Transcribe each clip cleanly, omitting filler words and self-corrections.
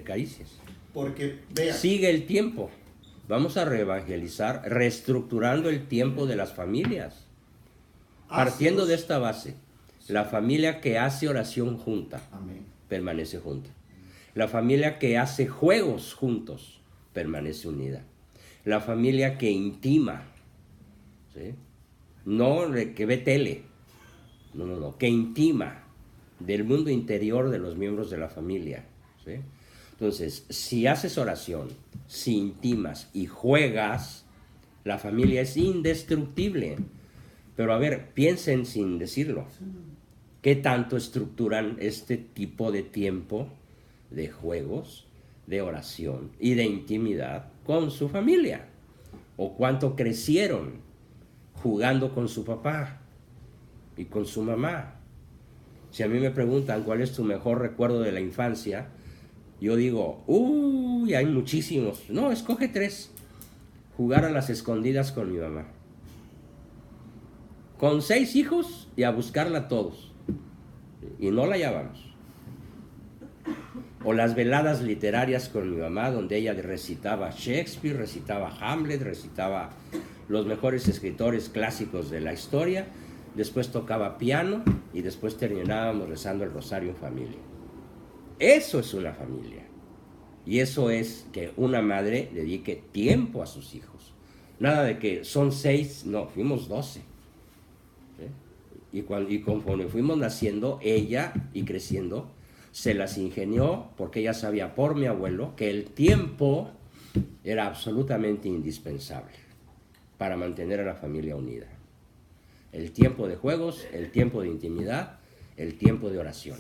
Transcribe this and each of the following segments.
caricias. Porque, vea. Sigue el tiempo. Vamos a reevangelizar, reestructurando el tiempo de las familias. Partiendo de esta base, la familia que hace oración junta, amén, permanece junta. La familia que hace juegos juntos, permanece unida. La familia que intima, ¿sí? No que ve tele, no, que intima del mundo interior de los miembros de la familia, ¿sí? Entonces, si haces oración, si intimas y juegas, la familia es indestructible. Pero a ver, piensen sin decirlo. ¿Qué tanto estructuran este tipo de tiempo de juegos, de oración y de intimidad con su familia? ¿O cuánto crecieron jugando con su papá y con su mamá? Si a mí me preguntan cuál es tu mejor recuerdo de la infancia, yo digo, uy, hay muchísimos. No, escoge 3. Jugar a las escondidas con mi mamá. Con 6 hijos y a buscarla todos. Y no la hallamos. O las veladas literarias con mi mamá, donde ella recitaba Shakespeare, recitaba Hamlet, recitaba los mejores escritores clásicos de la historia. Después tocaba piano y después terminábamos rezando el rosario en familia. Eso es una familia. Y eso es que una madre dedique tiempo a sus hijos. Nada de que son 6, no, fuimos 12. ¿Sí? Y conforme fuimos naciendo, ella y creciendo, se las ingenió porque ella sabía por mi abuelo que el tiempo era absolutamente indispensable para mantener a la familia unida. El tiempo de juegos, el tiempo de intimidad, el tiempo de oración.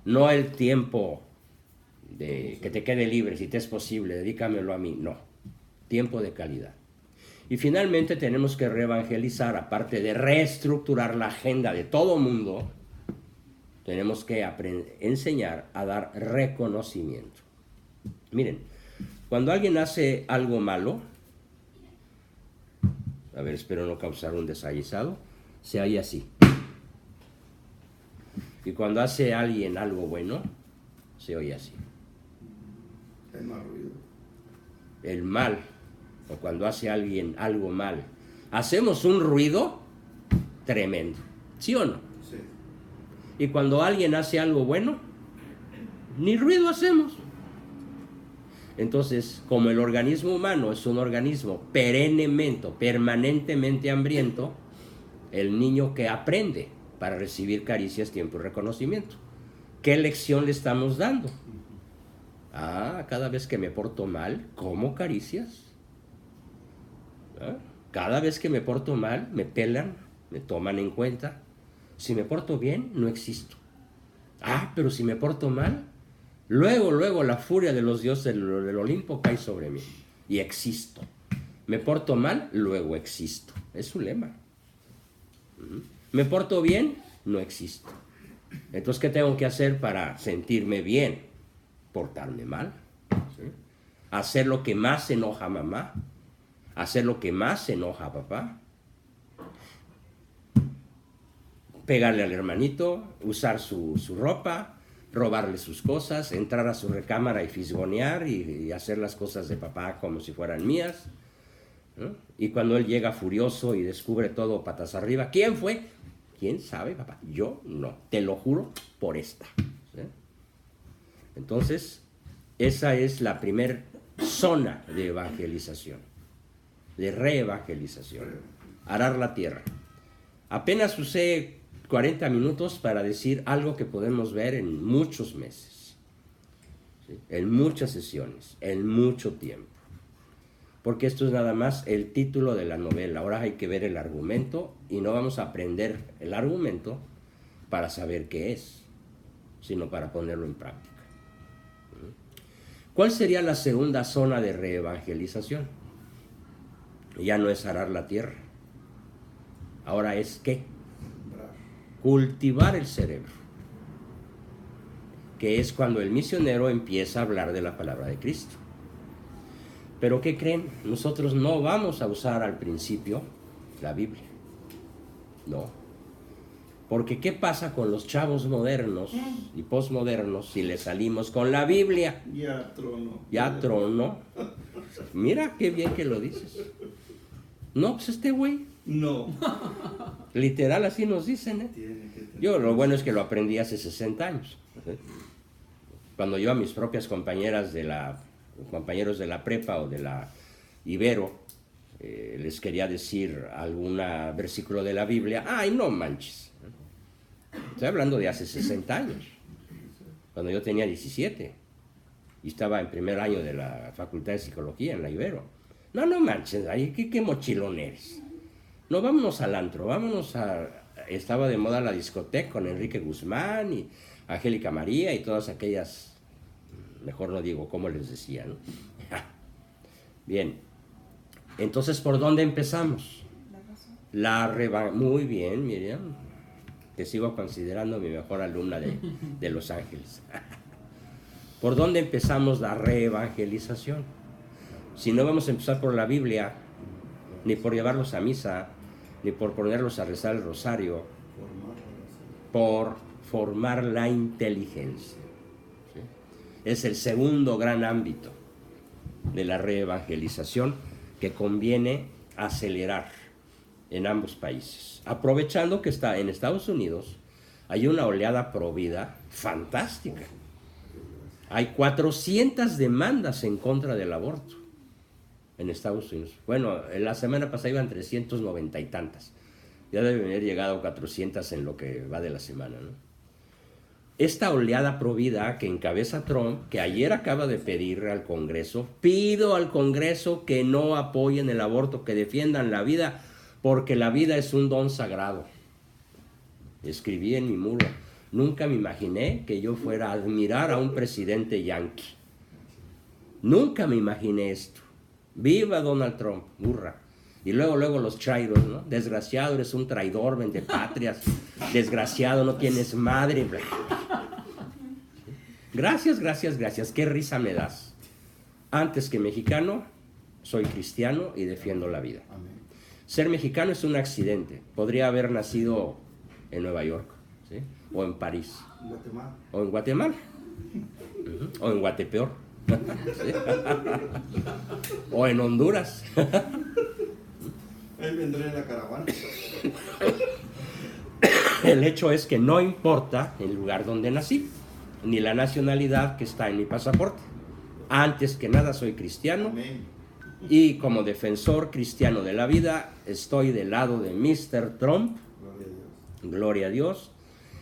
No el tiempo de que te quede libre, si te es posible, dedícamelo a mí. No, tiempo de calidad. Y finalmente tenemos que reevangelizar, aparte de reestructurar la agenda de todo mundo, tenemos que enseñar a dar reconocimiento. Miren, cuando alguien hace algo malo, a ver, espero no causar un desaguisado, se oye así. Y cuando hace alguien algo bueno, se oye así. El mal ruido. El mal, o cuando hace alguien algo mal, hacemos un ruido tremendo, ¿sí o no? Sí. Y cuando alguien hace algo bueno, ni ruido hacemos. Entonces, como el organismo humano es un organismo permanentemente hambriento, el niño que aprende para recibir caricias, tiempo y reconocimiento. ¿Qué lección le estamos dando? Cada vez que me porto mal, ¿como caricias? Cada vez que me porto mal, me pelan, me toman en cuenta. Si me porto bien, no existo. Pero si me porto mal, luego la furia de los dioses del Olimpo cae sobre mí y existo. Me porto mal, luego existo. Es su lema. Me porto bien, no existo. Entonces, ¿qué tengo que hacer para sentirme bien? Portarme mal. ¿Sí? Hacer lo que más enoja a mamá. Hacer lo que más enoja a papá. Pegarle al hermanito, usar su ropa, robarle sus cosas, entrar a su recámara y fisgonear y hacer las cosas de papá como si fueran mías. ¿No? Y cuando él llega furioso y descubre todo patas arriba, ¿quién fue? ¿Quién sabe, papá? Yo no, te lo juro por esta. ¿Sí? Entonces, esa es la primer zona de evangelización, de reevangelización, arar la tierra. Apenas usé 40 minutos para decir algo que podemos ver en muchos meses, ¿sí? En muchas sesiones, en mucho tiempo. Porque esto es nada más el título de la novela. Ahora hay que ver el argumento y no vamos a aprender el argumento para saber qué es, sino para ponerlo en práctica. ¿Cuál sería la segunda zona de reevangelización? Ya no es arar la tierra. Ahora es ¿qué? Cultivar el cerebro. Que es cuando el misionero empieza a hablar de la palabra de Cristo. Pero ¿qué creen? Nosotros no vamos a usar al principio la Biblia. No. Porque ¿qué pasa con los chavos modernos y posmodernos si le salimos con la Biblia? Ya trono. Ya tronó. Mira qué bien que lo dices. No, pues este güey, No. literal así nos dicen, ¿eh? Tiene que tener. Yo lo bueno es que lo aprendí hace 60 años. Cuando yo a mis propias compañeros de la prepa o de la Ibero les quería decir algún versículo de la Biblia, ¡ay, no manches! Estoy hablando de hace 60 años, cuando yo tenía 17 y estaba en primer año de la Facultad de Psicología en la Ibero. No, no manches, ay, ¿qué mochilón eres? No, vámonos al antro, vámonos a... Estaba de moda la discoteca con Enrique Guzmán y Angélica María y todas aquellas, mejor no digo cómo les decía, ¿no? Bien, entonces, ¿por dónde empezamos? Muy bien, Miriam, te sigo considerando mi mejor alumna de Los Ángeles. ¿Por dónde empezamos la reevangelización? Si no vamos a empezar por la Biblia, ni por llevarlos a misa, ni por ponerlos a rezar el rosario, por formar la inteligencia. ¿Sí? Es el segundo gran ámbito de la reevangelización que conviene acelerar en ambos países. Aprovechando que está en Estados Unidos, hay una oleada pro vida fantástica. Hay 400 demandas en contra del aborto en Estados Unidos. Bueno, la semana pasada iban 390 y tantas. Ya deben haber llegado 400 en lo que va de la semana, ¿no? Esta oleada pro vida que encabeza Trump, que ayer acaba de pedir al Congreso, pido al Congreso que no apoyen el aborto, que defiendan la vida, porque la vida es un don sagrado. Escribí en mi muro, nunca me imaginé que yo fuera a admirar a un presidente yanqui. Nunca me imaginé esto. ¡Viva Donald Trump! ¡Hurra! Y luego los chairos, ¿no? Desgraciado, eres un traidor, vendepatrias. Desgraciado, no tienes madre. Bla. Gracias, gracias, gracias. Qué risa me das. Antes que mexicano, soy cristiano y defiendo la vida. Amén. Ser mexicano es un accidente. Podría haber nacido en Nueva York, ¿sí? O en París. Guatemala. O en Guatemala. O en Guatepeor. ¿Sí? O en Honduras. Ahí vendré en la caravana. El hecho es que no importa el lugar donde nací, ni la nacionalidad que está en mi pasaporte. Antes que nada soy cristiano. Amén. Y como defensor cristiano de la vida, estoy del lado de Mr. Trump, Gloria a Dios. gloria a Dios,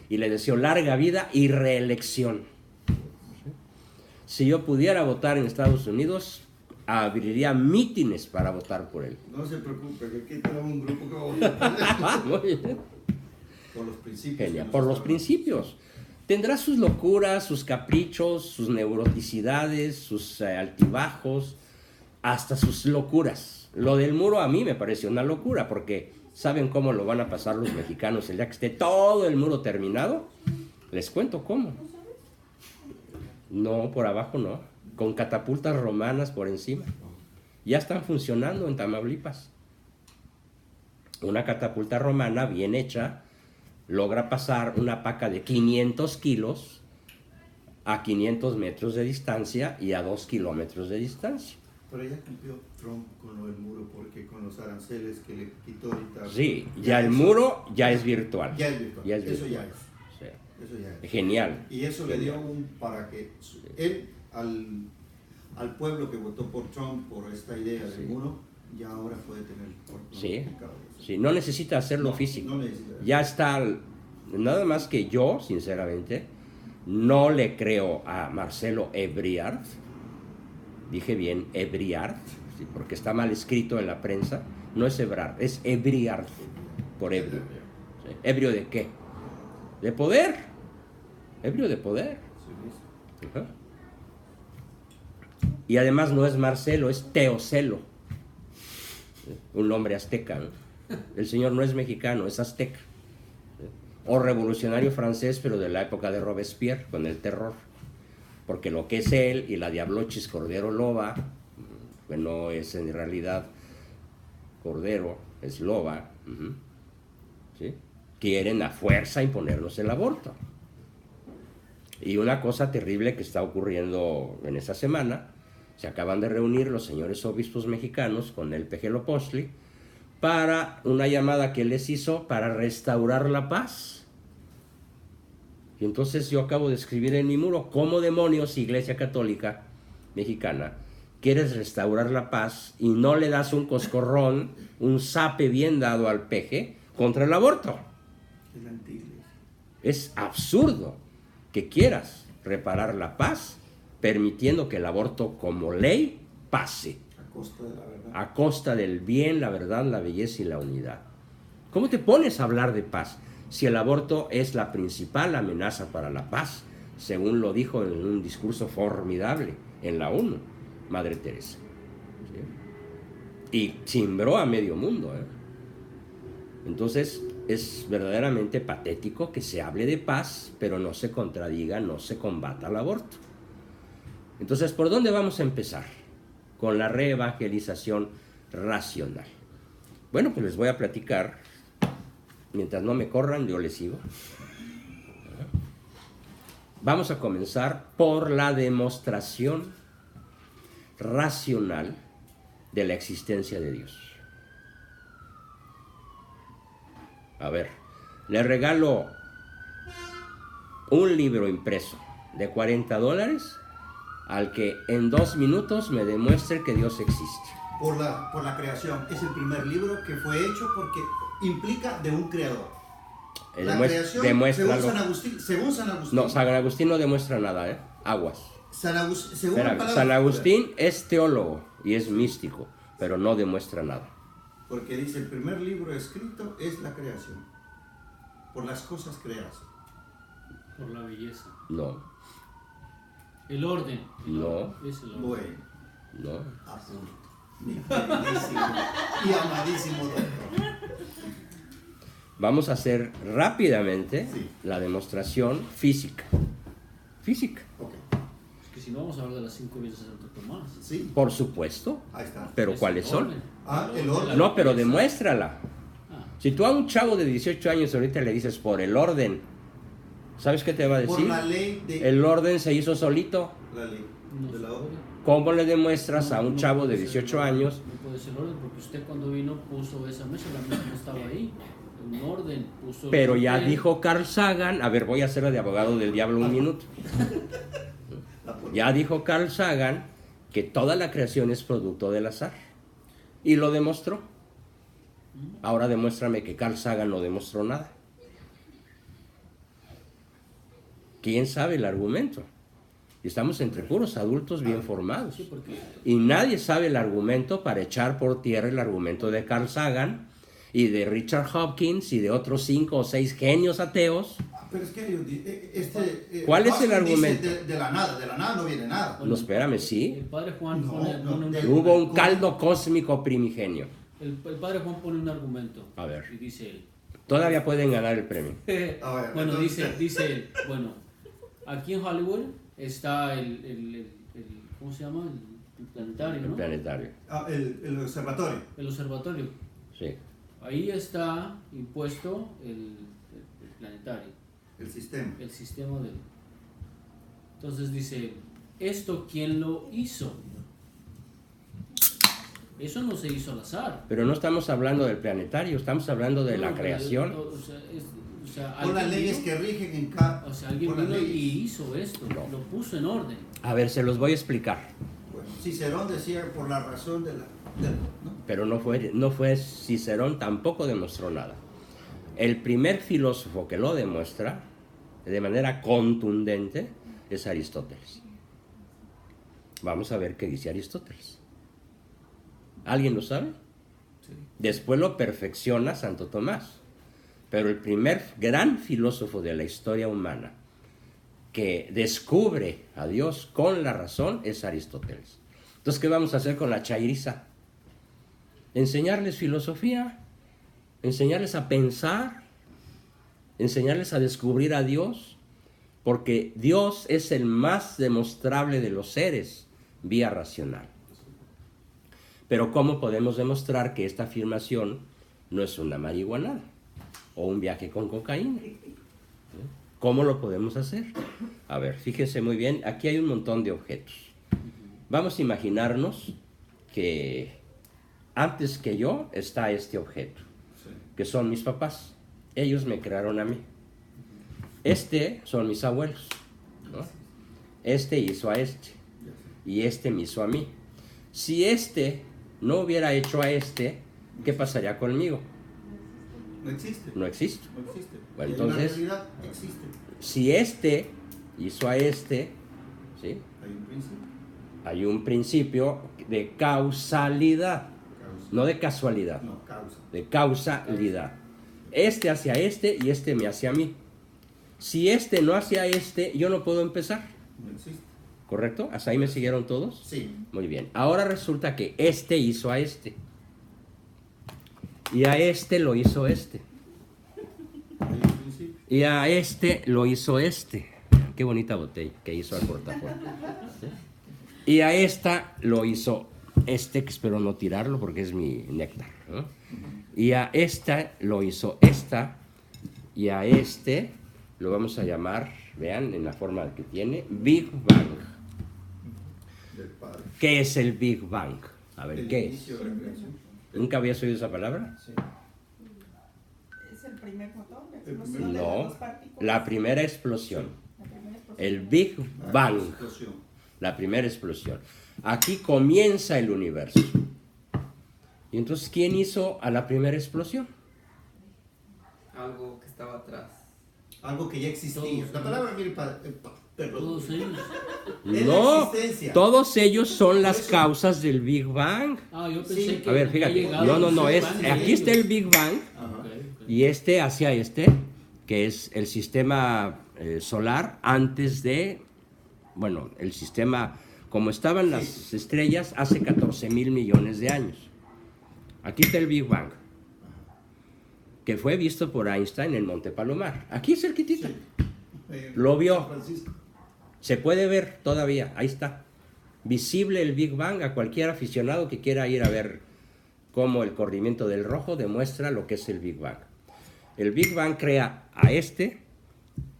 y le deseo larga vida y reelección. Si yo pudiera votar en Estados Unidos, abriría mítines para votar por él. No se preocupe, que aquí tenemos un grupo que va a votar. Muy bien. Por los principios. Genial, que por nos los hablan. principios. Tendrá sus locuras, sus caprichos, sus neuroticidades, sus altibajos, hasta sus locuras. Lo del muro a mí me parece una locura, porque ¿saben cómo lo van a pasar los mexicanos el día que esté todo el muro terminado? Les cuento cómo. No, por abajo no, con catapultas romanas por encima. Ya están funcionando en Tamaulipas. Una catapulta romana bien hecha logra pasar una paca de 500 kilos a 500 metros de distancia y a 2 kilómetros de distancia. Pero ya cumplió Trump con lo del muro, porque con los aranceles que le quitó ahorita. Sí, ya el muro ya es virtual. Ya es virtual. Ya es Eso virtual. ya es. Sí. Eso ya es. Genial. Y eso le dio para que él, al pueblo que votó por Trump, por esta idea del muro, ya ahora puede tener el Sí, complicado. sí, no necesita hacerlo No, físico. no necesita. Ya está, nada más que yo, sinceramente, no le creo a Marcelo Ebrard. Dije bien, Ebrard, sí, porque está mal escrito en la prensa. No es Ebrard, es Ebrard, por ebrio. ¿Sí? ¿Ebrio de qué? De poder. Ebrio de poder. Sí, Ajá. Y además no es Marcelo, es Teocelo, un nombre azteca, ¿no? El señor no es mexicano, es azteca, ¿sí? O revolucionario francés, pero de la época de Robespierre, con el terror, porque lo que es él y la Diablochis Cordero Loba, que no es en realidad Cordero, es Loba, ¿sí? quieren a fuerza imponernos el aborto. Y una cosa terrible que está ocurriendo en esa semana, se acaban de reunir los señores obispos mexicanos con el Pejelopostli para una llamada que les hizo para restaurar la paz. Y entonces yo acabo de escribir en mi muro, ¿cómo demonios, Iglesia Católica Mexicana, quieres restaurar la paz y no le das un coscorrón, un zape bien dado al peje contra el aborto? Es absurdo que quieras reparar la paz permitiendo que el aborto como ley pase. A costa de la verdad. A costa del bien, la verdad, la belleza y la unidad. ¿Cómo te pones a hablar de paz si el aborto es la principal amenaza para la paz, según lo dijo en un discurso formidable en la ONU, Madre Teresa? ¿Sí? Y cimbró a medio mundo, ¿eh? Entonces, es verdaderamente patético que se hable de paz, pero no se contradiga, no se combata el aborto. Entonces, ¿por dónde vamos a empezar? Con la reevangelización racional. Bueno, pues les voy a platicar, mientras no me corran, yo les sigo. Vamos a comenzar por la demostración racional de la existencia de Dios. A ver, le regalo un libro impreso de $40 al que en 2 minutos me demuestre que Dios existe. Por la creación. Es el primer libro que fue hecho porque implica de un creador. La creación, según San Agustín. No, San Agustín no demuestra nada, ¿eh? Aguas. San Agustín es teólogo y es místico, pero no demuestra nada. Porque dice, el primer libro escrito es la creación. Por las cosas creadas. Por la belleza. No. El orden. No. Es el orden. Bueno. No. Apunto. Mi queridísimo y amadísimo doctor. Vamos a hacer rápidamente Sí. la demostración física. Física. Ok. Es que si no vamos a hablar de las 5 veces de Santo Tomás. Sí. Por supuesto. Ahí está. Pero Es ¿cuáles el son? orden. El orden. No, pero demuéstrala. Ah, Si tú a un chavo de 18 años ahorita le dices por el orden, ¿sabes qué te va a Por decir? la ley de... El orden se hizo solito. La ley no de se la puede. orden. ¿Cómo le demuestras a un No chavo de puede ser 18 orden, años? No puede ser orden porque usted cuando vino puso esa mesa, la mesa no estaba ahí. En orden puso. Pero ya el- dijo Carl Sagan, a ver, voy a hacer de abogado del diablo un minuto. Ya dijo Carl Sagan que toda la creación es producto del azar. Y lo demostró. Ahora demuéstrame que Carl Sagan no demostró nada. ¿Quién sabe el argumento? Estamos entre puros adultos bien formados. Sí, porque Y nadie sabe el argumento para echar por tierra el argumento de Carl Sagan y de Richard Hopkins y de otros 5 o 6 genios ateos. Pero es que ¿Cuál es el Watson dice argumento? de la nada no viene nada. No, espérame, el sí. padre Juan No, pone, no, pone un, del- Hubo un caldo cósmico primigenio. el padre Juan pone un argumento. A ver. Y dice él. Todavía pueden ganar el premio. A ver, Bueno, entonces- dice él, bueno, aquí en Hollywood está el ¿cómo se llama? El planetario, El ¿no? planetario. el observatorio. El observatorio. Sí. Ahí está impuesto el planetario, El sistema. el sistema del... Entonces dice, ¿esto quién lo hizo? Eso no se hizo al azar. Pero no estamos hablando del planetario, estamos hablando de la No, pero, creación. o sea, Con las alguien leyes vino- que rigen en cada... O sea, alguien por las vino leyes. y hizo esto, No. lo puso en orden. A ver, se los voy a explicar. Bueno, Cicerón decía por la razón de la... ¿no? Pero no fue Cicerón, tampoco demostró nada. El primer filósofo que lo demuestra de manera contundente es Aristóteles. Vamos a ver qué dice Aristóteles. ¿Alguien lo sabe? Sí. Después lo perfecciona Santo Tomás. Pero el primer gran filósofo de la historia humana que descubre a Dios con la razón es Aristóteles. Entonces, ¿qué vamos a hacer con la chairiza? Enseñarles filosofía, enseñarles a pensar, enseñarles a descubrir a Dios, porque Dios es el más demostrable de los seres vía racional. Pero ¿cómo podemos demostrar que esta afirmación no es una marihuanada? o un viaje con cocaína. ¿Cómo lo podemos hacer? A ver, fíjense muy bien, aquí hay un montón de objetos. Vamos a imaginarnos que antes que yo está este objeto, que son mis papás. Ellos me crearon a mí. Este son mis abuelos, ¿no? Este hizo a este, y este me hizo a mí. Si este no hubiera hecho a este, ¿qué pasaría conmigo? No existe. No existo. No existe. Bueno, Y en la entonces, realidad existe. si este hizo a este, ¿sí? Hay un principio. Hay un principio de causalidad, Causa. no de casualidad, No, causa. de causalidad. Este hacia este y este me hace a mí. Si este no hacia este, yo no puedo empezar, No existe. ¿correcto? ¿Hasta ahí me siguieron todos? Sí. Muy bien. Ahora resulta que este hizo a este. Y a este lo hizo este. Hay un principio. Y a este lo hizo este. Qué bonita botella que hizo al portafolio. ¿Sí? Y a esta lo hizo este, que espero no tirarlo porque es mi néctar, ¿no? Y a esta lo hizo esta. Y a este lo vamos a llamar, vean en la forma que tiene, Big Bang. Del Padre. ¿Qué es el Big Bang? A ver, El ¿qué es? inicio de la creación. ¿Nunca habías oído esa palabra? Sí. Es el primer fotón, la El explosión primer- de las No, dos partículas. la primera explosión. La primera explosión. El Big La Bang. explosión. La primera explosión. Aquí comienza el universo. Y entonces, ¿quién hizo a la primera explosión? Algo que estaba atrás. Algo que ya existía. Todos, La palabra, mire, perdón. Todos ellos. Es la No, existencia. todos ellos son las Por eso- causas del Big Bang. Ah, yo pensé Sí. que A ver, había fíjate. llegado No, el es, Big Bang aquí de está el ellos. Big Bang Ajá. Ok, ok. y este hacia este, que es el sistema solar antes de, bueno, el sistema, como estaban las estrellas hace 14,000 millones de años. Aquí está el Big Bang, que fue visto por Einstein en Monte Palomar, aquí cerquitita. Lo vio. San Francisco. Se puede ver todavía, ahí está. Visible el Big Bang a cualquier aficionado que quiera ir a ver cómo el corrimiento del rojo demuestra lo que es el Big Bang. El Big Bang crea a este,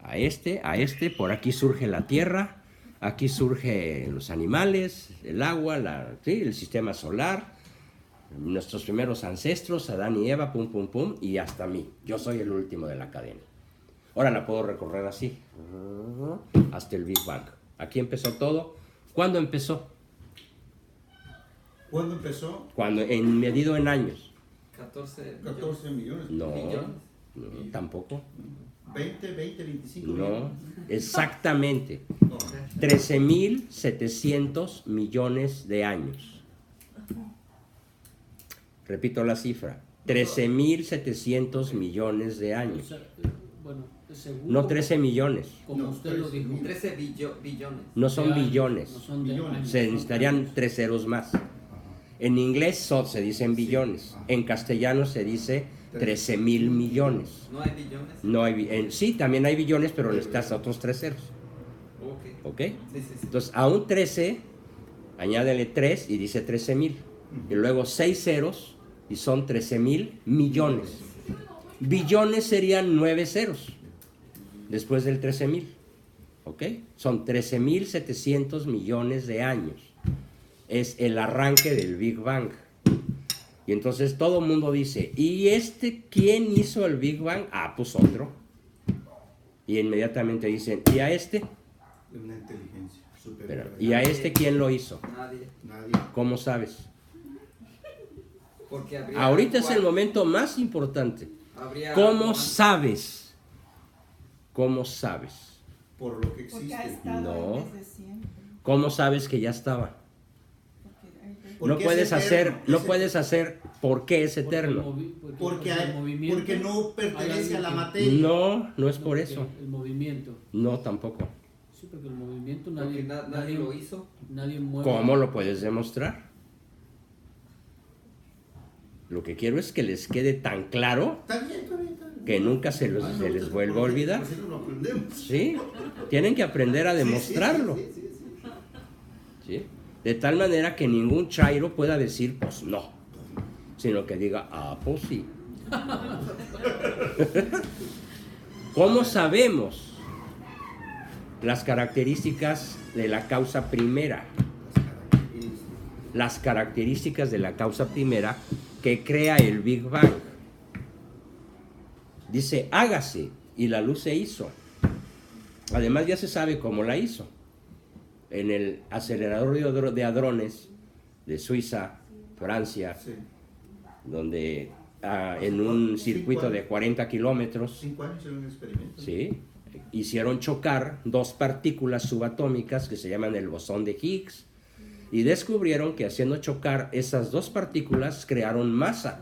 a este, a este, por aquí surge la Tierra, aquí surgen los animales, el agua, ¿sí? El sistema solar, nuestros primeros ancestros, Adán y Eva, pum, pum, pum, y hasta mí. Yo soy el último de la cadena. Ahora la puedo recorrer así, hasta el Big Bang. Aquí empezó todo. ¿Cuándo empezó? ¿Cuándo empezó? Cuando, medido en años. 14 14 millones. No, Millones. no, tampoco. 20, 25 No, millones. exactamente. No. 13,700 millones de años. Repito la cifra. 13,700 millones de O años. sea, bueno, según No 13 millones. como No, usted lo 13. dijo. 13 billones. No son De años, billones. No son de Billones. años, Se son necesitarían años. 3 ceros más. En inglés se dicen billones. En castellano se dice 13,000 millones. No hay billones. No hay, sí, también hay billones, pero necesitas otros 3 ceros. Ok. ¿Ok? Sí, sí, sí. Entonces, a un 13, añádele 3 y dice 13,000. Y luego 6 ceros y son 13,000 millones. Billones serían 9 ceros después del 13,000. ¿Ok? Son 13,700 millones de años. Es el arranque del Big Bang. Y entonces todo el mundo dice, ¿y quién hizo el Big Bang? Ah, pues otro. Y inmediatamente dicen, ¿y a este? Una inteligencia superior. Espera, ¿y a este quién lo hizo? Nadie. Nadie. ¿Cómo sabes? Porque habría Ahorita es el cuatro- momento más importante. habría ¿Cómo algo sabes? ¿Cómo sabes? Por lo que Porque ha existe. estado No. ahí desde siempre. ¿Cómo sabes que ya estaba? Porque hay- Porque No es puedes eterno, hacer, no es puedes hacer por qué es Porque el eterno. Porque, o sea, hay- el movimiento, porque no pertenece hay a la algo que- materia. No, no es por porque eso. El movimiento. No, tampoco. Sí, porque el movimiento Porque nadie, nadie lo hizo. Nadie mueve. ¿Cómo lo puedes demostrar? Lo que quiero es que les quede tan claro Está bien, está bien, está bien. que nunca se les vuelva a olvidar. Así no lo aprendemos. ¿Sí? Tienen que aprender a demostrarlo. Sí, sí, sí, sí, sí. ¿Sí? De tal manera que ningún chairo pueda decir, pues no, sino que diga, ah, pues sí. ¿Cómo sabemos las características de la causa primera? Las características de la causa primera que crea el Big Bang. Dice, hágase, y la luz se hizo. Además ya se sabe cómo la hizo. En el acelerador de hadrones de Suiza, Francia, Sí. donde en un circuito de 40 kilómetros, 5 años en un experimento. ¿sí?, hicieron chocar dos partículas subatómicas que se llaman el bosón de Higgs, y descubrieron que haciendo chocar esas dos partículas crearon masa.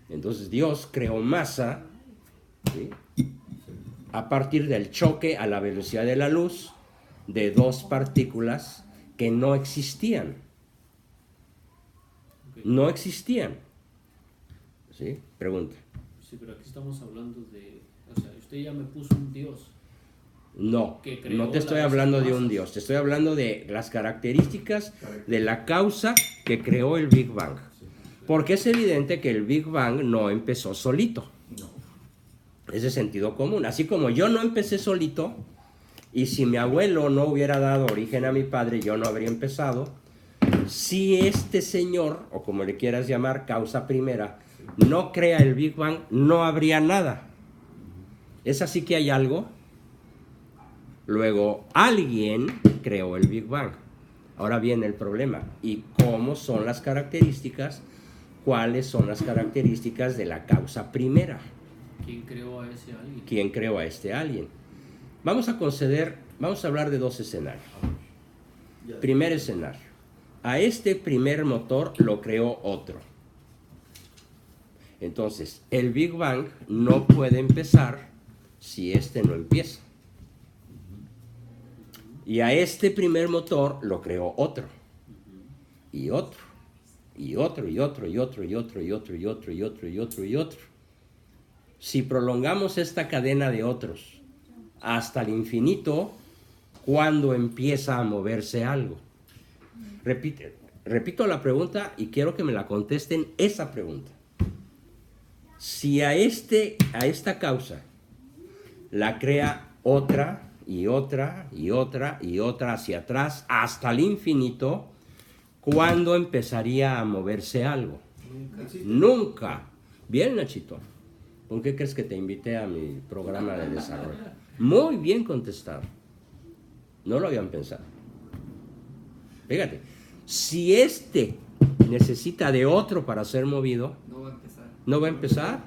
Entonces Dios creó masa, ¿sí?, a partir del choque a la velocidad de la luz de dos partículas que no existían. No existían. ¿Sí? Pregunta. Sí, pero aquí estamos hablando de... O sea, usted ya me puso un Dios. No, Que creó no te estoy las hablando de un masas. Dios, te estoy hablando de las características de la causa que creó el Big Bang. Porque es evidente que el Big Bang no empezó solito. No. Es de sentido común. Así como yo no empecé solito, y si mi abuelo no hubiera dado origen a mi padre, yo no habría empezado. Si este señor, o como le quieras llamar, causa primera, no crea el Big Bang, no habría nada. ¿Es así que hay algo? Luego, alguien creó el Big Bang. Ahora viene el problema. ¿Y cómo son las características? ¿Cuáles son las características de la causa primera? ¿Quién creó a ese alguien? ¿Quién creó a este alguien? Vamos a hablar de dos escenarios. Ya. Primer escenario. A este primer motor lo creó otro. Entonces, el Big Bang no puede empezar si este no empieza. Y a este primer motor lo creó otro. Y otro. Y otro, y otro, y otro, y otro, y otro, y otro, y otro, y otro, y otro. Si prolongamos esta cadena de otros hasta el infinito, ¿cuándo empieza a moverse algo? Repito la pregunta y quiero que me la contesten esa pregunta. Si a esta causa la crea otra y otra y otra y otra hacia atrás hasta el infinito, ¿cuándo empezaría a moverse algo? Existe. Nunca. Bien, Nachito. ¿Por qué crees que te invité a mi programa de desarrollo? Muy bien contestado. No lo habían pensado. Fíjate, si este necesita de otro para ser movido, No va a empezar. ¿no va a empezar?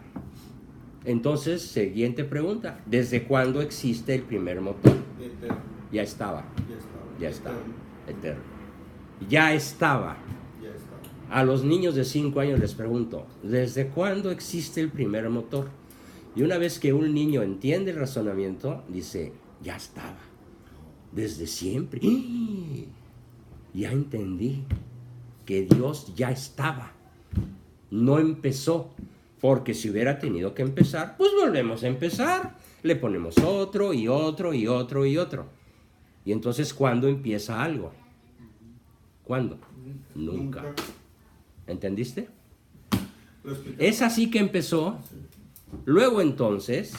Entonces, siguiente pregunta. ¿Desde cuándo existe el primer motor? Eterno. Ya estaba. Ya estaba. Ya estaba. Eterno. Eterno. Ya estaba. Ya estaba. A los niños de 5 años les pregunto, ¿desde cuándo existe el primer motor? Y una vez que un niño entiende el razonamiento, dice, ya estaba. Desde siempre. ¡Ah! Ya entendí que Dios ya estaba. No empezó. Porque si hubiera tenido que empezar, pues volvemos a empezar. Le ponemos otro y otro y otro y otro. Y entonces, ¿cuándo empieza algo? ¿Cuándo? Nunca. ¿Entendiste? Lo explicamos. Es así que empezó. Luego entonces,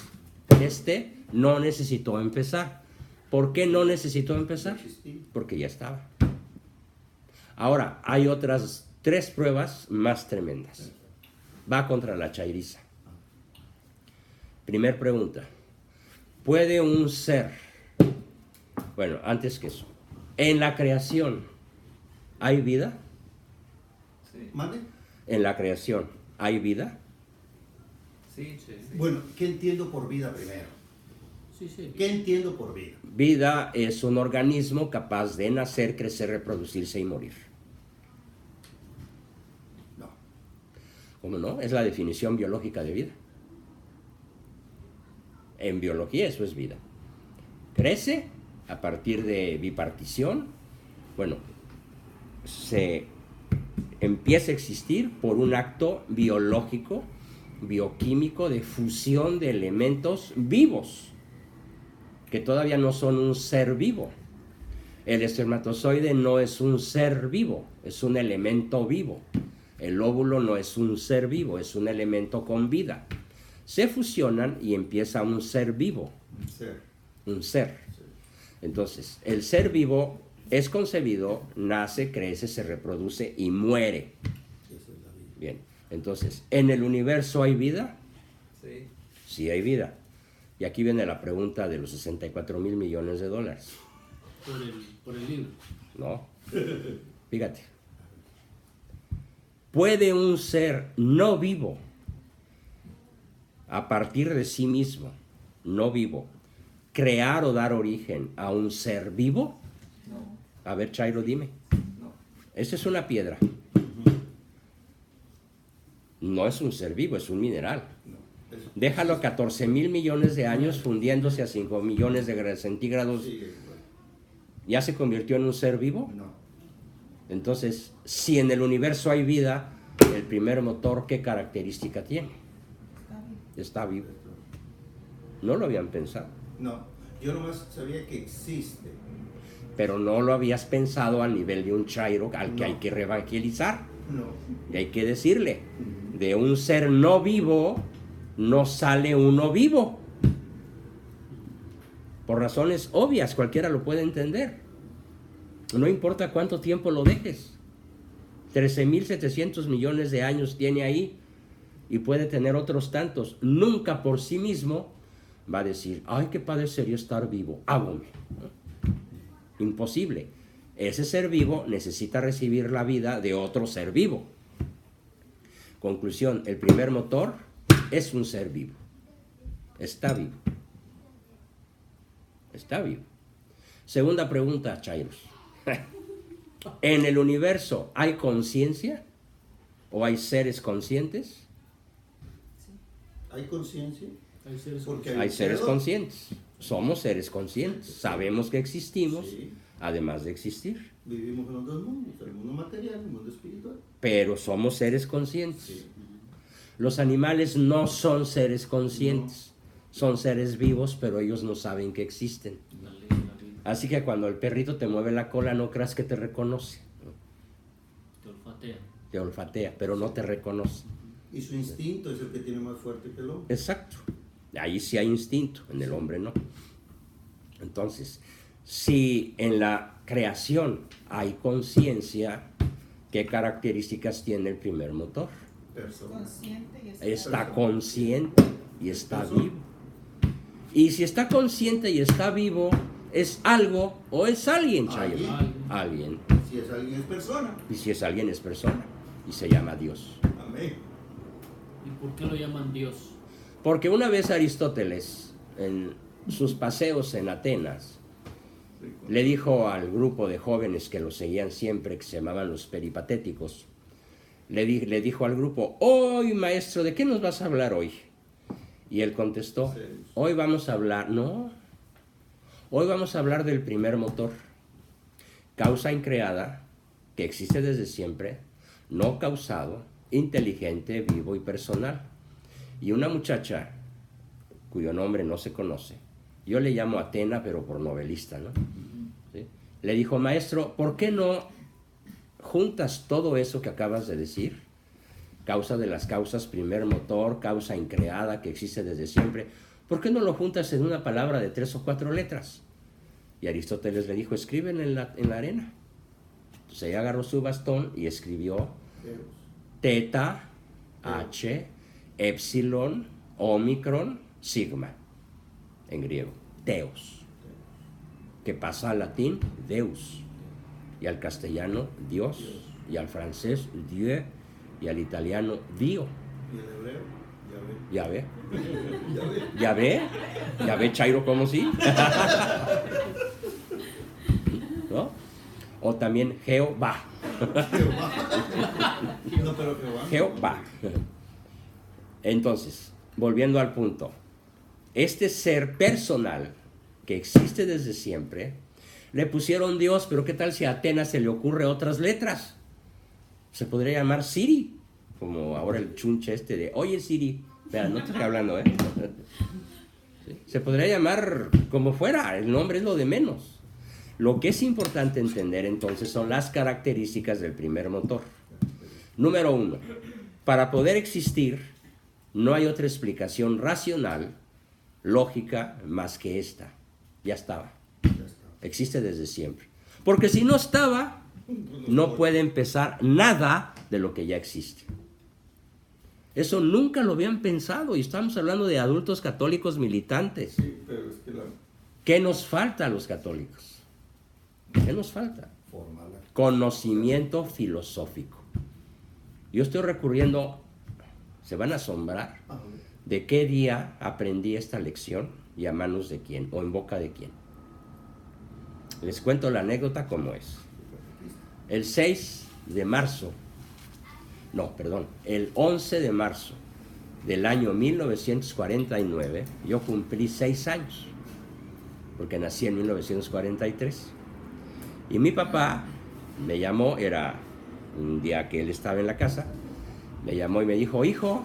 este no necesitó empezar. ¿Por qué no necesitó empezar? Existía. Porque ya estaba. Ahora, hay otras 3 pruebas más tremendas. Va contra la chairiza. Primer pregunta. ¿Puede un ser, bueno, antes que eso, en la creación, ¿hay vida? Sí. ¿Mande? En la creación, ¿hay vida? Sí, sí. Bueno, ¿qué entiendo por vida primero? Sí, sí. ¿Qué entiendo por vida? Vida es un organismo capaz de nacer, crecer, reproducirse y morir. No. ¿Cómo no? Es la definición biológica de vida. En biología eso es vida. Crece a partir de bipartición. Bueno, se empieza a existir por un acto biológico, bioquímico de fusión de elementos vivos, que todavía no son un ser vivo. El espermatozoide no es un ser vivo, es un elemento vivo. El óvulo no es un ser vivo, es un elemento con vida. se fusionan y empieza un ser vivo, Ser. un ser. Entonces, el ser vivo es concebido, nace, crece, se reproduce y muere. Esa es la vida. Bien, entonces, ¿en el universo hay vida? Sí. Sí hay vida. Y aquí viene la pregunta de los 64,000 millones de dólares. Por el libro. No, fíjate. ¿Puede un ser no vivo, a partir de sí mismo, no vivo, crear o dar origen a un ser vivo? No. A ver, Chairo, dime. No. Esa es una piedra. No es un ser vivo, es un mineral. No. Déjalo 14,000 millones de años fundiéndose a 5 millones de grados centígrados. Sigue igual. ¿Ya se convirtió en un ser vivo? No. Entonces, si en el universo hay vida, el primer motor, ¿qué característica tiene? Está bien. Está vivo. No lo habían pensado, No. Yo nomás sabía que existe. pero no lo habías pensado al nivel de un chairo al que No. hay que reevangelizar. No. Y hay que decirle, de un ser no vivo, no sale uno vivo. Por razones obvias, cualquiera lo puede entender. No importa cuánto tiempo lo dejes. 13,700 millones de años tiene ahí y puede tener otros tantos. Nunca por sí mismo va a decir, ay, qué padre sería estar vivo, hágame. Imposible. Ese ser vivo necesita recibir la vida de otro ser vivo. Conclusión, el primer motor es un ser vivo. Está vivo. Está vivo. Segunda pregunta, Chairos. ¿En el universo hay conciencia? ¿O hay seres conscientes? ¿Hay conciencia? Hay seres Porque Hay seres pedo. conscientes. Somos seres conscientes. Sabemos que existimos, Sí. además de existir. Vivimos en los dos mundos, el mundo material y el mundo espiritual. Pero somos seres conscientes. Sí. Los animales no son seres conscientes. Son seres vivos, pero ellos no saben que existen. la ley de la vida. Así que cuando el perrito te mueve la cola, no creas que te reconoce. Te olfatea. Te olfatea, pero no te reconoce. Y su instinto es el que tiene más fuerte que el hombre. Exacto. Ahí sí hay instinto, en el hombre no. Entonces, si en la creación hay conciencia, ¿qué características tiene el primer motor? Persona. Consciente y Está consciente y está vivo. Y si está consciente y está vivo, ¿es algo o es alguien, Chayo? Alguien. Alguien. Si es alguien es persona. Y si es alguien, es persona. Y se llama Dios. Amén. ¿Y por qué lo llaman Dios? Porque una vez Aristóteles, en sus paseos en Atenas, le dijo al grupo de jóvenes que lo seguían siempre, que se llamaban los peripatéticos, le dijo al grupo, hoy maestro, ¿de qué nos vas a hablar hoy? Y él contestó, hoy vamos a hablar, no, hoy vamos a hablar del primer motor, causa increada, que existe desde siempre, no causado, inteligente, vivo y personal. Y una muchacha, cuyo nombre no se conoce, yo le llamo Atena, pero por novelista, ¿no? ¿Sí? Le dijo, maestro, ¿por qué no juntas todo eso que acabas de decir? Causa de las causas, primer motor, causa increada que existe desde siempre. ¿Por qué no lo juntas en una palabra de 3 o 4 letras? Y Aristóteles le dijo, escriben en la arena. Entonces ella agarró su bastón y escribió teta, h, epsilon, omicron, sigma, en griego, Theos, que pasa al latín Deus, y al castellano Dios, y al francés Dieu, y al italiano Dio. Y el hebreo, ¿Ya ve? ya ve. ¿Ya ve? ¿Ya ve, Chairo, cómo sí? ¿No? O también Jehová. No, pero Jehová. Jehová. Entonces, volviendo al punto, este ser personal que existe desde siempre, le pusieron Dios, pero ¿qué tal si a Atenas se le ocurre otras letras? Se podría llamar Siri, como ahora el chunche este de, oye Siri, espera, no te estoy hablando, ¿eh? ¿Sí? Se podría llamar como fuera, el nombre es lo de menos. Lo que es importante entender entonces son las características del primer motor. Número 1, para poder existir No hay otra explicación racional, lógica, más que esta. Ya estaba. Existe desde siempre. Porque si no estaba, no puede empezar nada de lo que ya existe. Eso nunca lo habían pensado, y estamos hablando de adultos católicos militantes. Sí, pero es que ¿Qué nos falta a los católicos? ¿Qué nos falta? Formal. Conocimiento filosófico. Yo estoy recurriendo, se van a asombrar, de qué día aprendí esta lección y a manos de quién, o en boca de quién. Les cuento la anécdota como es. El 6 de marzo, el 11 de marzo del año 1949, yo cumplí 6 años, porque nací en 1943. Y mi papá me llamó, era un día que él estaba en la casa, me llamó y me dijo: hijo,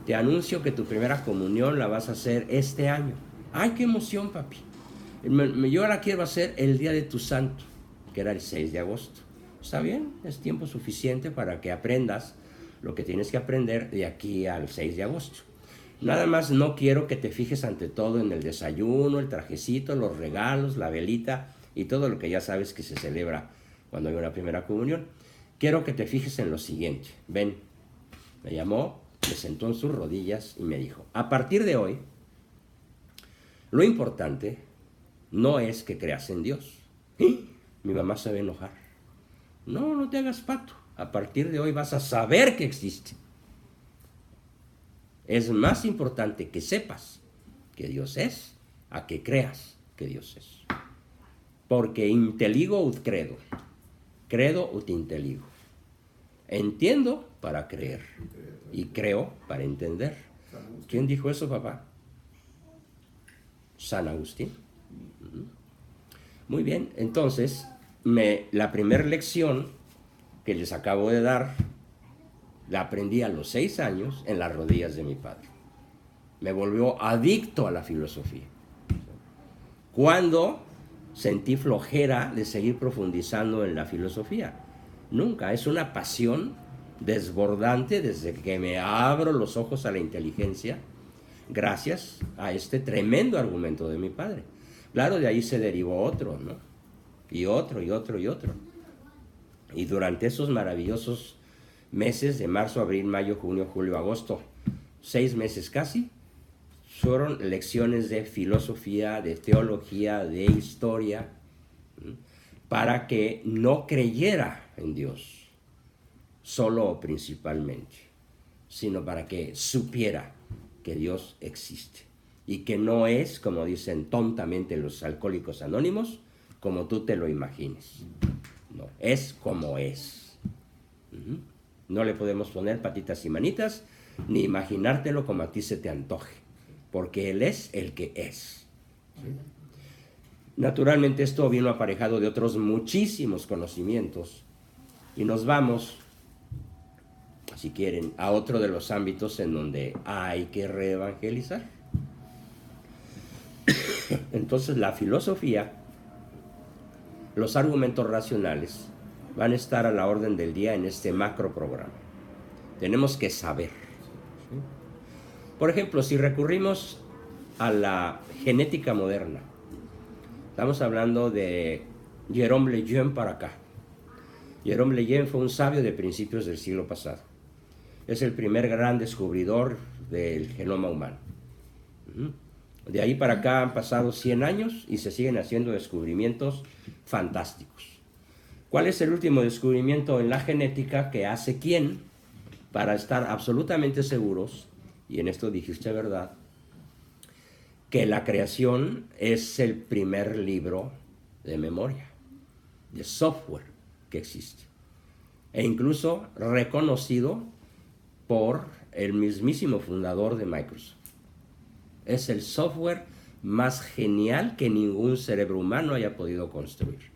te anuncio que tu primera comunión la vas a hacer este año. ¡Ay, qué emoción, papi! Yo la quiero hacer el día de tu santo, que era el 6 de agosto. Está bien, es tiempo suficiente para que aprendas lo que tienes que aprender de aquí al 6 de agosto. Nada más no quiero que te fijes ante todo en el desayuno, el trajecito, los regalos, la velita y todo lo que ya sabes que se celebra cuando hay una primera comunión. Quiero que te fijes en lo siguiente. Ven, me llamó, me sentó en sus rodillas y me dijo: a partir de hoy, lo importante no es que creas en Dios. ¿Sí? Mi mamá se va a enojar. No, no te hagas pato. A partir de hoy vas a saber que existe. Es más importante que sepas que Dios es a que creas que Dios es. Porque inteligo ut credo. Credo ut inteligo. Entiendo para creer. Y creo para entender. ¿Quién dijo eso, papá? San Agustín. Muy bien, entonces, la primera lección que les acabo de dar, la aprendí a los 6 años en las rodillas de mi padre. Me volvió adicto a la filosofía. ¿Cuándo sentí flojera de seguir profundizando en la filosofía? Nunca, es una pasión desbordante desde que me abro los ojos a la inteligencia, gracias a este tremendo argumento de mi padre. Claro, de ahí se derivó otro, ¿no? Y otro, y otro, y otro. Y durante esos maravillosos meses de marzo, abril, mayo, junio, julio, agosto, 6 meses casi, fueron lecciones de filosofía, de teología, de historia, para que no creyera en Dios, solo o principalmente, sino para que supiera que Dios existe y que no es, como dicen tontamente los alcohólicos anónimos, como tú te lo imagines. No, es como es. No le podemos poner patitas y manitas, ni imaginártelo como a ti se te antoje, porque Él es el que es. ¿Sí? Naturalmente esto vino aparejado de otros muchísimos conocimientos, y nos vamos, si quieren, a otro de los ámbitos en donde hay que reevangelizar. Entonces la filosofía, los argumentos racionales van a estar a la orden del día en este macro programa. Tenemos que saber. ¿Sí? Por ejemplo, si recurrimos a la genética moderna, estamos hablando de Jérôme Lejeune para acá. Jérôme Lejeune fue un sabio de principios del siglo pasado. Es el primer gran descubridor del genoma humano. De ahí para acá han pasado 100 años y se siguen haciendo descubrimientos fantásticos. ¿Cuál es el último descubrimiento en la genética que hace quién? Para estar absolutamente seguros, y en esto dijiste verdad, que la creación es el primer libro de memoria, de software que existe, e incluso reconocido por el mismísimo fundador de Microsoft. Es el software más genial que ningún cerebro humano haya podido construir.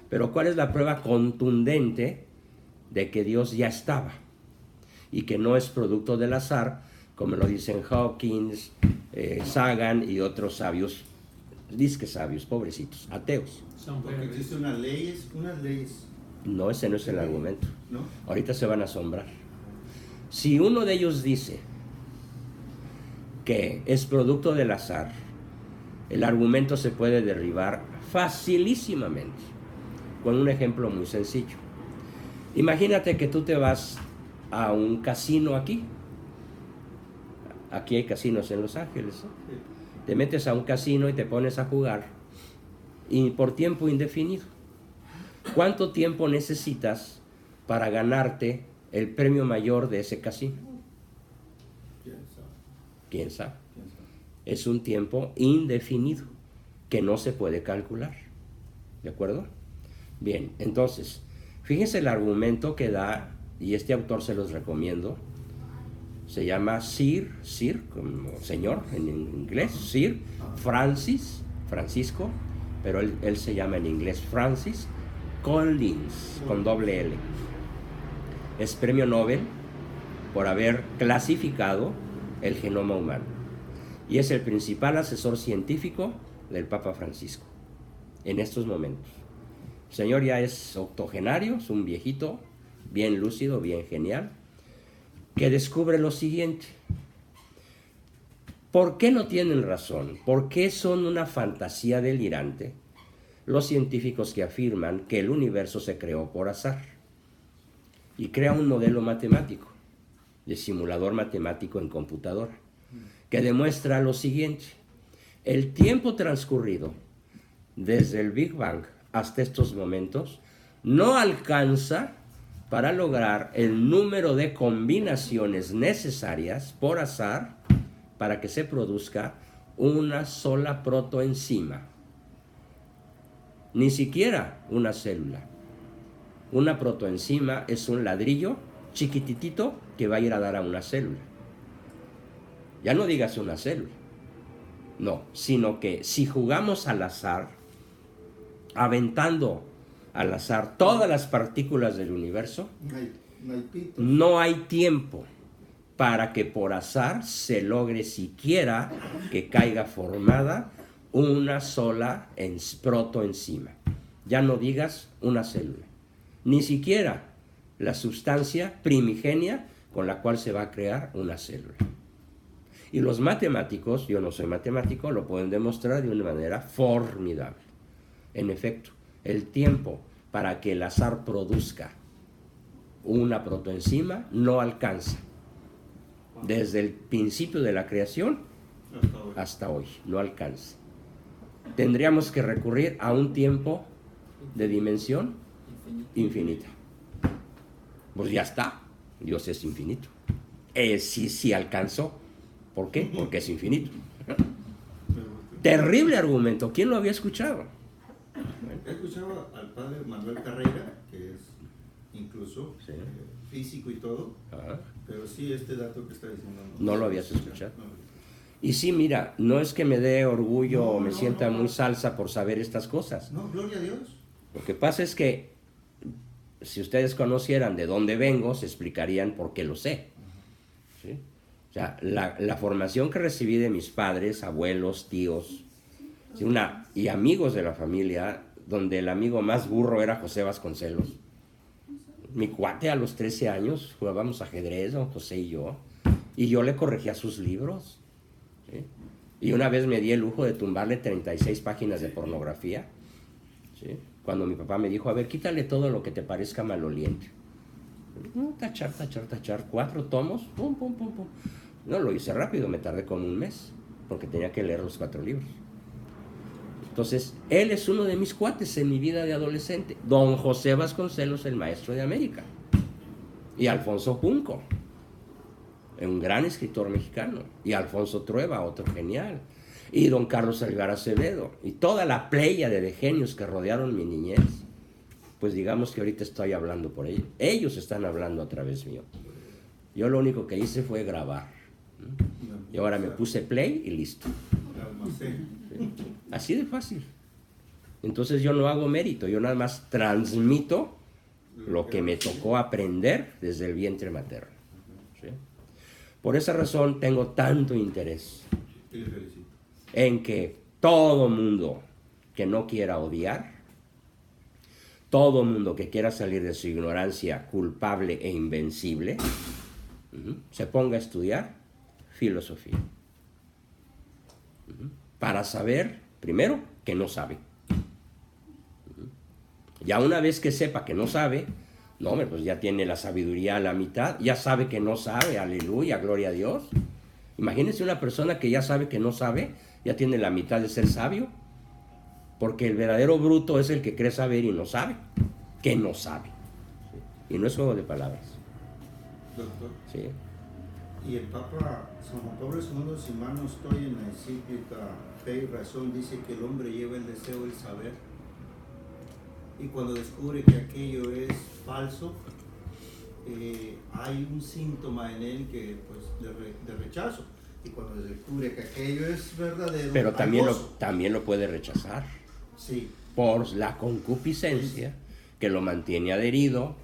Pero ¿cuál es la prueba contundente de que Dios ya estaba y que no es producto del azar, como lo dicen Hawkins, Sagan y otros sabios, disque sabios, pobrecitos, ateos? Porque existen unas leyes. No, ese no es el argumento. ¿No? Ahorita se van a asombrar. Si uno de ellos dice que es producto del azar, el argumento se puede derribar facilísimamente con un ejemplo muy sencillo. Imagínate que tú te vas a un casino aquí. Aquí hay casinos en Los Ángeles, ¿eh? Te metes a un casino y te pones a jugar y por tiempo indefinido. ¿Cuánto tiempo necesitas para ganarte el premio mayor de ese casino? ¿Quién sabe? ¿Quién sabe? ¿Quién sabe? Es un tiempo indefinido que no se puede calcular. ¿De acuerdo? Bien, entonces, fíjense el argumento que da, y este autor se los recomiendo. Se llama Sir, como señor en inglés, Sir Francisco, pero él se llama en inglés Francis Collins, con doble L. Es premio Nobel por haber clasificado el genoma humano. Y es el principal asesor científico del Papa Francisco en estos momentos. El señor ya es octogenario, es un viejito, bien lúcido, bien genial, que descubre lo siguiente. ¿Por qué no tienen razón? ¿Por qué son una fantasía delirante los científicos que afirman que el universo se creó por azar? Y crea un modelo matemático, de simulador matemático en computadora, que demuestra lo siguiente. El tiempo transcurrido desde el Big Bang hasta estos momentos no alcanza para lograr el número de combinaciones necesarias por azar para que se produzca una sola protoenzima. Ni siquiera una célula. Una protoenzima es un ladrillo chiquititito que va a ir a dar a una célula. Ya no digas una célula. No, sino que si jugamos al azar, aventando al azar todas las partículas del universo, no hay tiempo para que por azar se logre siquiera que caiga formada una sola protoenzima. Ya no digas una célula, ni siquiera la sustancia primigenia con la cual se va a crear una célula. Y los matemáticos, yo no soy matemático, lo pueden demostrar de una manera formidable. En efecto, el tiempo para que el azar produzca una protoenzima no alcanza. Desde el principio de la creación hasta hoy, no alcanza. Tendríamos que recurrir a un tiempo de dimensión infinita. Pues ya está, Dios es infinito. Sí alcanzó. ¿Por qué? Porque es infinito. Terrible argumento, ¿quién lo había escuchado? He escuchado al padre Manuel Carreira, que es incluso Sí. Físico y todo, Ajá. pero sí este dato que está diciendo No lo habías escuchado. No. Y sí, mira, no es que me dé orgullo o me sienta muy salsa por saber estas cosas. No, gloria a Dios. Lo que pasa es que si ustedes conocieran de dónde vengo, se explicarían por qué lo sé. ¿Sí? O sea, la formación que recibí de mis padres, abuelos, tíos, ¿sí? Y amigos de la familia, donde el amigo más burro era José Vasconcelos. Mi cuate a los 13 años jugábamos ajedrez, don José y yo le corregía sus libros. ¿Sí? Y una vez me di el lujo de tumbarle 36 páginas de pornografía. ¿Sí? Cuando mi papá me dijo, a ver, quítale todo lo que te parezca maloliente. Tachar, 4 tomos, pum, pum, pum, pum. No, lo hice rápido, me tardé como un mes, porque tenía que leer los 4 libros. Entonces, él es uno de mis cuates en mi vida de adolescente. Don José Vasconcelos, el maestro de América. Y Alfonso Junco, un gran escritor mexicano. Y Alfonso Trueba, otro genial. Y don Carlos Salgar Acevedo. Y toda la pléyade de genios que rodearon mi niñez. Pues digamos que ahorita estoy hablando por ellos. Ellos están hablando a través mío. Yo lo único que hice fue grabar. Y ahora me puse play y listo. ¿Sí? Así de fácil. Entonces yo no hago mérito, yo nada más transmito lo que me tocó aprender desde el vientre materno. ¿Sí? Por esa razón tengo tanto interés en que todo mundo que no quiera odiar, todo mundo que quiera salir de su ignorancia culpable e invencible, se ponga a estudiar filosofía. Para saber, primero, que no sabe. Ya una vez que sepa que no sabe, no, hombre, pues ya tiene la sabiduría a la mitad, ya sabe que no sabe, aleluya, gloria a Dios. Imagínense una persona que ya sabe que no sabe, ya tiene la mitad de ser sabio, porque el verdadero bruto es el que cree saber y no sabe, que no sabe. ¿Sí? Y no es juego de palabras. Doctor. ¿Sí? Y el Papa San Juan Pablo II, si mal no estoy, en la encíclica Fe y Razón, dice que el hombre lleva el deseo del saber. Y cuando descubre que aquello es falso, hay un síntoma en él que, pues, de rechazo. Y cuando descubre que aquello es verdadero, Pero hay también gozo. también lo puede rechazar Sí. por la concupiscencia que lo mantiene adherido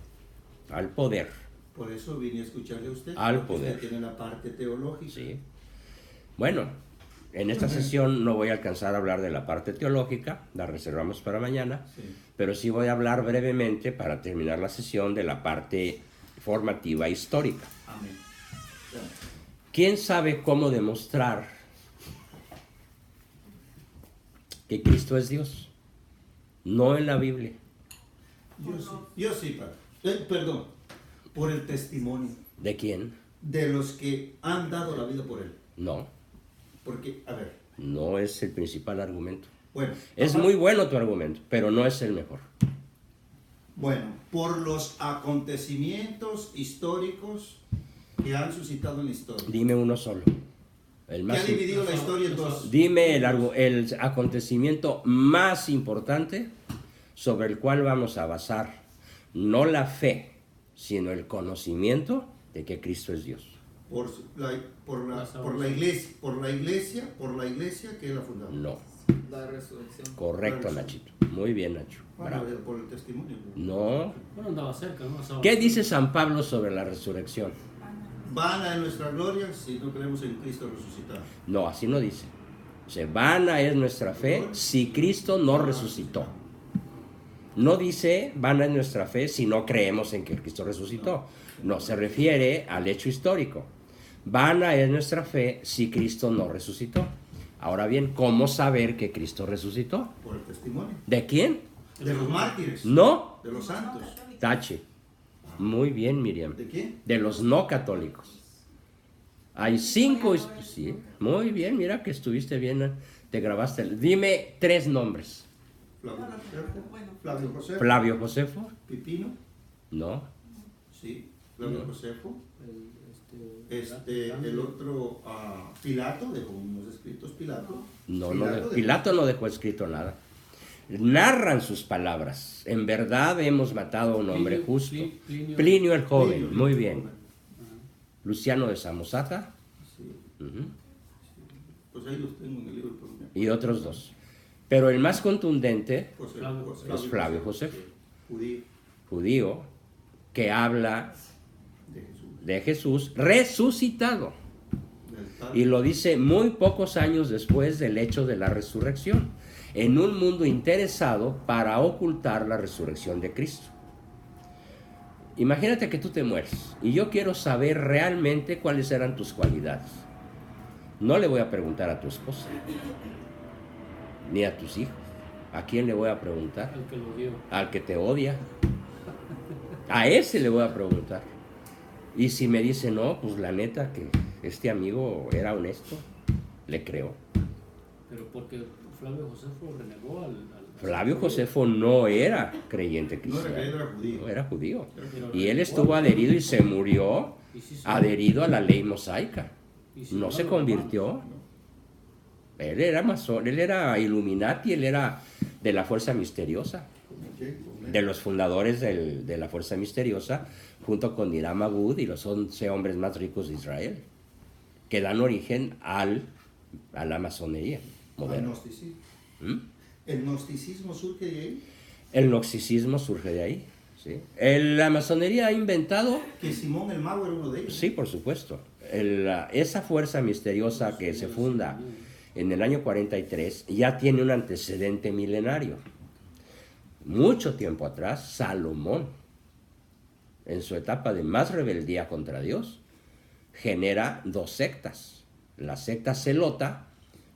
al poder. Por eso vine a escucharle a usted. Al porque poder. Usted tiene la parte teológica. ¿Sí? Bueno, en esta sesión no voy a alcanzar a hablar de la parte teológica, la reservamos para mañana, Sí. pero sí voy a hablar brevemente para terminar la sesión de la parte formativa histórica. Amén. Ya. ¿Quién sabe cómo demostrar que Cristo es Dios? No en la Biblia. Yo sí, padre. Perdón, por el testimonio ¿De quién? de los que han dado la vida por él. No, Porque, a ver, no es el principal argumento. bueno. Es papá, muy bueno tu argumento, pero no es el mejor. Bueno, por los acontecimientos históricos que han suscitado en la historia. Dime uno solo. El Que más ha dividido la historia en dos. Dime el acontecimiento más importante sobre el cual vamos a basar no la fe, sino el conocimiento de que Cristo es Dios. Por la iglesia que él ha fundado. No, La resurrección. correcto, Claro. Nachito. Muy bien, Nacho. Bueno, Bravo. por el testimonio. No. Bueno, andaba cerca, ¿no? Estaba- ¿Qué dice San Pablo sobre la resurrección? Vana es nuestra gloria si no creemos en Cristo resucitado. No, así no dice. Dice, vana es nuestra fe si Cristo no resucitó. No dice, vana es nuestra fe si no creemos en que Cristo resucitó. No, se refiere al hecho histórico. Vana es nuestra fe si Cristo no resucitó. Ahora bien, ¿cómo saber que Cristo resucitó? Por el testimonio. ¿De quién? De los mártires. No, De los santos. tache. Muy bien, Miriam. ¿De quién? De los no católicos. Hay 5. Sí, muy bien, mira que estuviste bien. Te grabaste. Dime 3 nombres. Flavio Josefo. Bueno. Flavio Josefo. Flavio Josefo. Pipino. No. Sí. Flavio No. Josefo. El El otro, Pilato, dejó unos escritos Pilato. No, Pilato Pilato no dejó escrito nada. Narran sus palabras. En verdad hemos matado a un hombre Plinio- justo. Plinio- Plinio el joven, Plinio, muy el bien. joven. Luciano de Samosata. Sí. Ujú. Pues ahí los tengo en el libro. Pero Y otros 2. Pero el más contundente, Flavio- es Flavio Josefo. Judío judío, que habla de Jesús. de Jesús resucitado. Del Padre. Y lo dice muy pocos años después del hecho de la resurrección, en un mundo interesado para ocultar la resurrección de Cristo. Imagínate que tú te mueres y yo quiero saber realmente cuáles eran tus cualidades. No le voy a preguntar a tu esposa, ni a tus hijos. ¿A quién le voy a preguntar? El que lo dio. Al que te odia. A ese le voy a preguntar. Y si me dice, no, pues la neta que este amigo era honesto, le creo. Pero porque Flavio Josefo renegó al Flavio Josefo no era creyente No era cristiano. que era judío. No era judío. Pero Y él renegó. estuvo adherido y se murió Y sí, sí. adherido a la ley mosaica. Y si No se lo convirtió. Él era masón, él era Illuminati, él era de la fuerza misteriosa. De los fundadores de la Fuerza Misteriosa, junto con Hiram Abud y los 11 hombres más ricos de Israel, que dan origen a la masonería El moderna. gnosticismo. ¿Mm? El gnosticismo surge de ahí. El gnosticismo surge de ahí. ¿Sí? La masonería ha inventado, Que Simón el Mago era uno de ellos. sí, por supuesto, esa fuerza misteriosa que se funda en el año 43 ya tiene un antecedente milenario. Mucho tiempo atrás, Salomón, en su etapa de más rebeldía contra Dios, genera 2 sectas. La secta celota,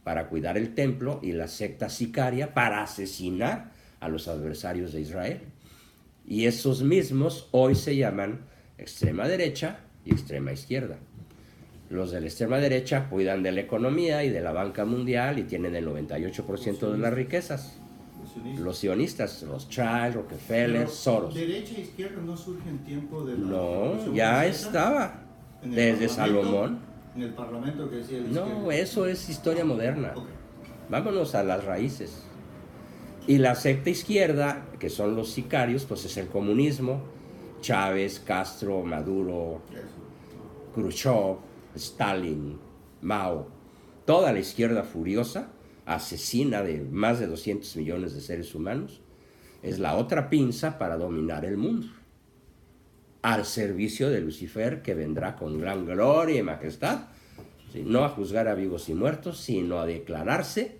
para cuidar el templo y la secta sicaria para asesinar a los adversarios de Israel. Y esos mismos hoy se llaman extrema derecha y extrema izquierda. Los de la extrema derecha cuidan de la economía y de la banca mundial y tienen el 98% de las riquezas. Los sionistas, Rothschild, Rockefeller, Pero Soros. derecha e izquierda no surge en tiempo de la No, Revolución ya Francesa. estaba. En el Desde Parlamento, Salomón. En el Parlamento que decía la No, izquierda. eso es historia moderna. Ok. Vámonos a las raíces. Y la secta izquierda, que son los sicarios, pues es el comunismo. Chávez, Castro, Maduro, Eso. Khrushchev, Stalin, Mao. Toda la izquierda furiosa, asesina de más de 200 millones de seres humanos, es la otra pinza para dominar el mundo. Al servicio de Lucifer, que vendrá con gran gloria y majestad, ¿sí? No a juzgar a vivos y muertos, sino a declararse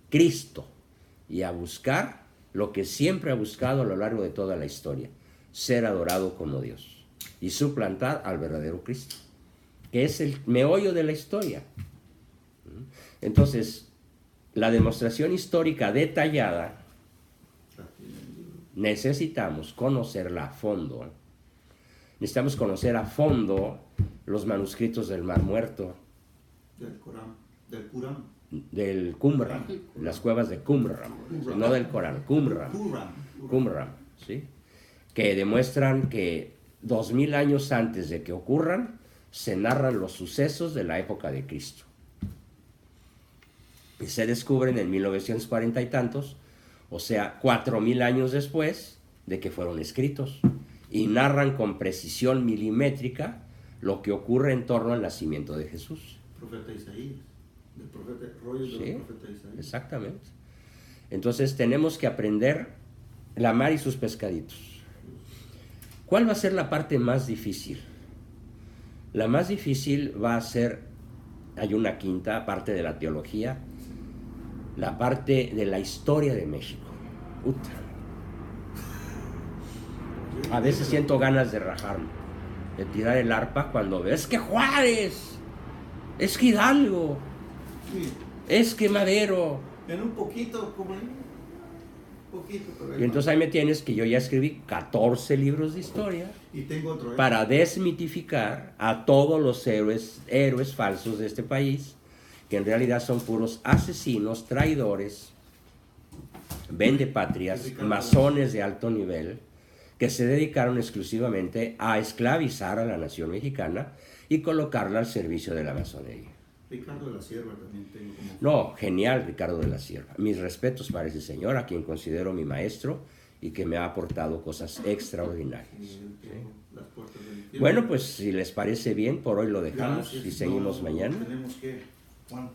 Cristo y a buscar lo que siempre ha buscado a lo largo de toda la historia, ser adorado como Dios y suplantar al verdadero Cristo, que es el meollo de la historia. Entonces, la demostración histórica detallada necesitamos conocerla a fondo. Necesitamos conocer a fondo los manuscritos del Mar Muerto, Del Corán. Del Qurán. del Qumran, las cuevas de Qumran, no del Corán, Qumran, Qumran, ¿sí? Que demuestran que 2000 años antes de que ocurran, se narran los sucesos de la época de Cristo. Y se descubren en 1940 y tantos, o sea, 4000 años después de que fueron escritos, y narran con precisión milimétrica lo que ocurre en torno al nacimiento de Jesús. Profeta Isaías. Del profeta, rollos Sí, del profeta Isaías. exactamente. Entonces tenemos que aprender la mar y sus pescaditos. ¿Cuál va a ser la parte más difícil? La más difícil va a ser, hay una quinta parte de la teología, la parte de la historia de México. Puta. A veces siento ganas de rajarme, de tirar el arpa cuando veo, es que Juárez, es que Hidalgo, Sí. es que Madero. En un poquito, como en un poquito, pero ahí Y entonces va. ahí me tienes que yo ya escribí 14 libros de historia Y tengo otro. para desmitificar a todos los héroes falsos de este país, que en realidad son puros asesinos, traidores, vendepatrias, masones de alto nivel, que se dedicaron exclusivamente a esclavizar a la nación mexicana y colocarla al servicio de la masonería. Ricardo de la Sierra también tengo como. No, genial Ricardo de la Sierra. Mis respetos para ese señor, a quien considero mi maestro y que me ha aportado cosas extraordinarias. Las puertas del infierno. Bueno, pues si les parece bien, por hoy lo dejamos Gracias. y seguimos No, mañana. Tenemos que. ¿Cuánto?